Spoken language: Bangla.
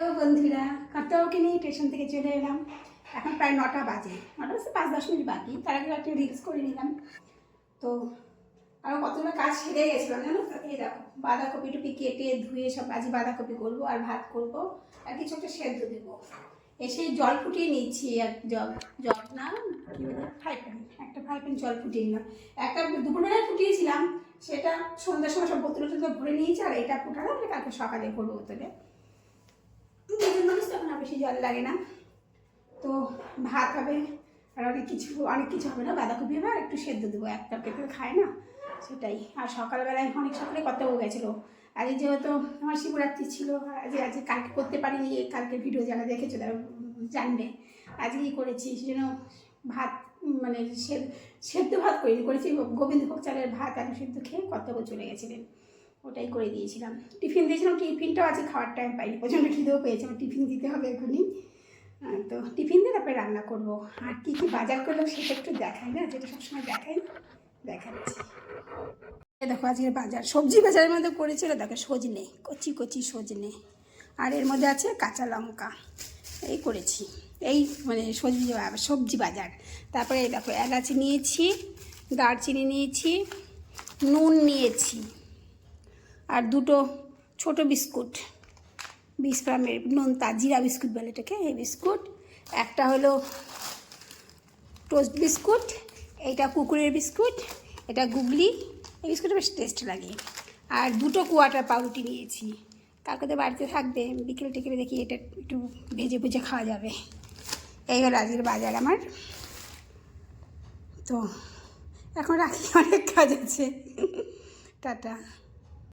তো বন্ধুরা কর্তাবাবুকে নিয়ে স্টেশন থেকে চলে এলাম। এখন প্রায় 9টা বাজে, 9টা বাজে 5-10 মিনিট বাকি। তার আগে একটা রিলস করে নিলাম। তো আরও কতগুলো কাজ সেরে গেছিলাম জানো তো। এই দেখো বাঁধাকপি টুপি কেটে ধুয়ে সব আজ বাঁধাকপি করবো আর ভাত করবো আর কিছু একটা সেদ্ধ দেবো। এসে জল ফুটিয়ে নিচ্ছি, আর জল না কী বলে ফ্রাই প্যান, একটা ফ্রাই প্যান জল ফুটিয়ে নিলাম। একটা দুপুরবেলায় ফুটিয়েছিলাম, সেটা সন্ধ্যার সময় সব বোতলে ভরে নিয়েছি। আর এটা ফুটানো কালকে সকালে করবো বোতলে। মানুষ তখন আর বেশি জল লাগে না। তো ভাত হবে আর অনেক কিছু হবে না। বাঁধাকপি হবে আর একটু সেদ্ধ দেবো, একটা পেঁপে খায় না সেটাই। আর সকালবেলায় অনেক সকালে কর্তাবাবু গেছিলো। আজ যেহেতু আমার শিবরাত্রি ছিল, আজ কালকে করতে পারিনি। কালকে ভিডিও যারা দেখেছো তারা জানবে আজকেই করেছি। সেজন্য ভাত মানে সেদ্ধ ভাত করেছি গোবিন্দভোগ চালের ভাত আলু সেদ্ধ খেয়ে কর্তাবাবু চলে গেছিলেন, ওটাই করে দিয়েছিলাম। টিফিন দিয়েছিলাম, টিফিনটাও আছে খাওয়ার টাইম পাইনি, প্রচণ্ড খিদেও পেয়েছে। আমার টিফিন দিতে হবে এখনই। তো টিফিন দিয়ে তারপরে রান্না করবো। আর কী কী বাজার করলাম সেটা একটু দেখাই না, যেটা সবসময় দেখাচ্ছি। দেখো আজকের বাজার, সবজি বাজারের মধ্যে করেছিল দেখো সজনে, কচি কচি সজনে, আর এর মধ্যে আছে কাঁচা লঙ্কা। এই করেছি, এই মানে সবজি বাজার। তারপরে এই দেখো এলাচ নিয়েছি, দারচিনি নিয়েছি, নুন নিয়েছি, আর দুটো ছোট বিস্কুট 20 গ্রামের নোনতা জিরা বিস্কুট বলে এটাকে, এই বিস্কুট। একটা হলো টোস্ট বিস্কুট, এইটা কুকুরের বিস্কুট, এটা গুগলি। এই বিস্কুটটা বেশ টেস্ট লাগে। আর দুটো কোয়াটার পাউরুটি নিয়েছি, কালকে তো বাড়িতে থাকবে, বিকেল টিকেলে দেখি এটা একটু ভেজে খাওয়া যাবে। এই হলো আজকের বাজার আমার। তো এখন রাখি, অনেক কাজ আছে। টাটা।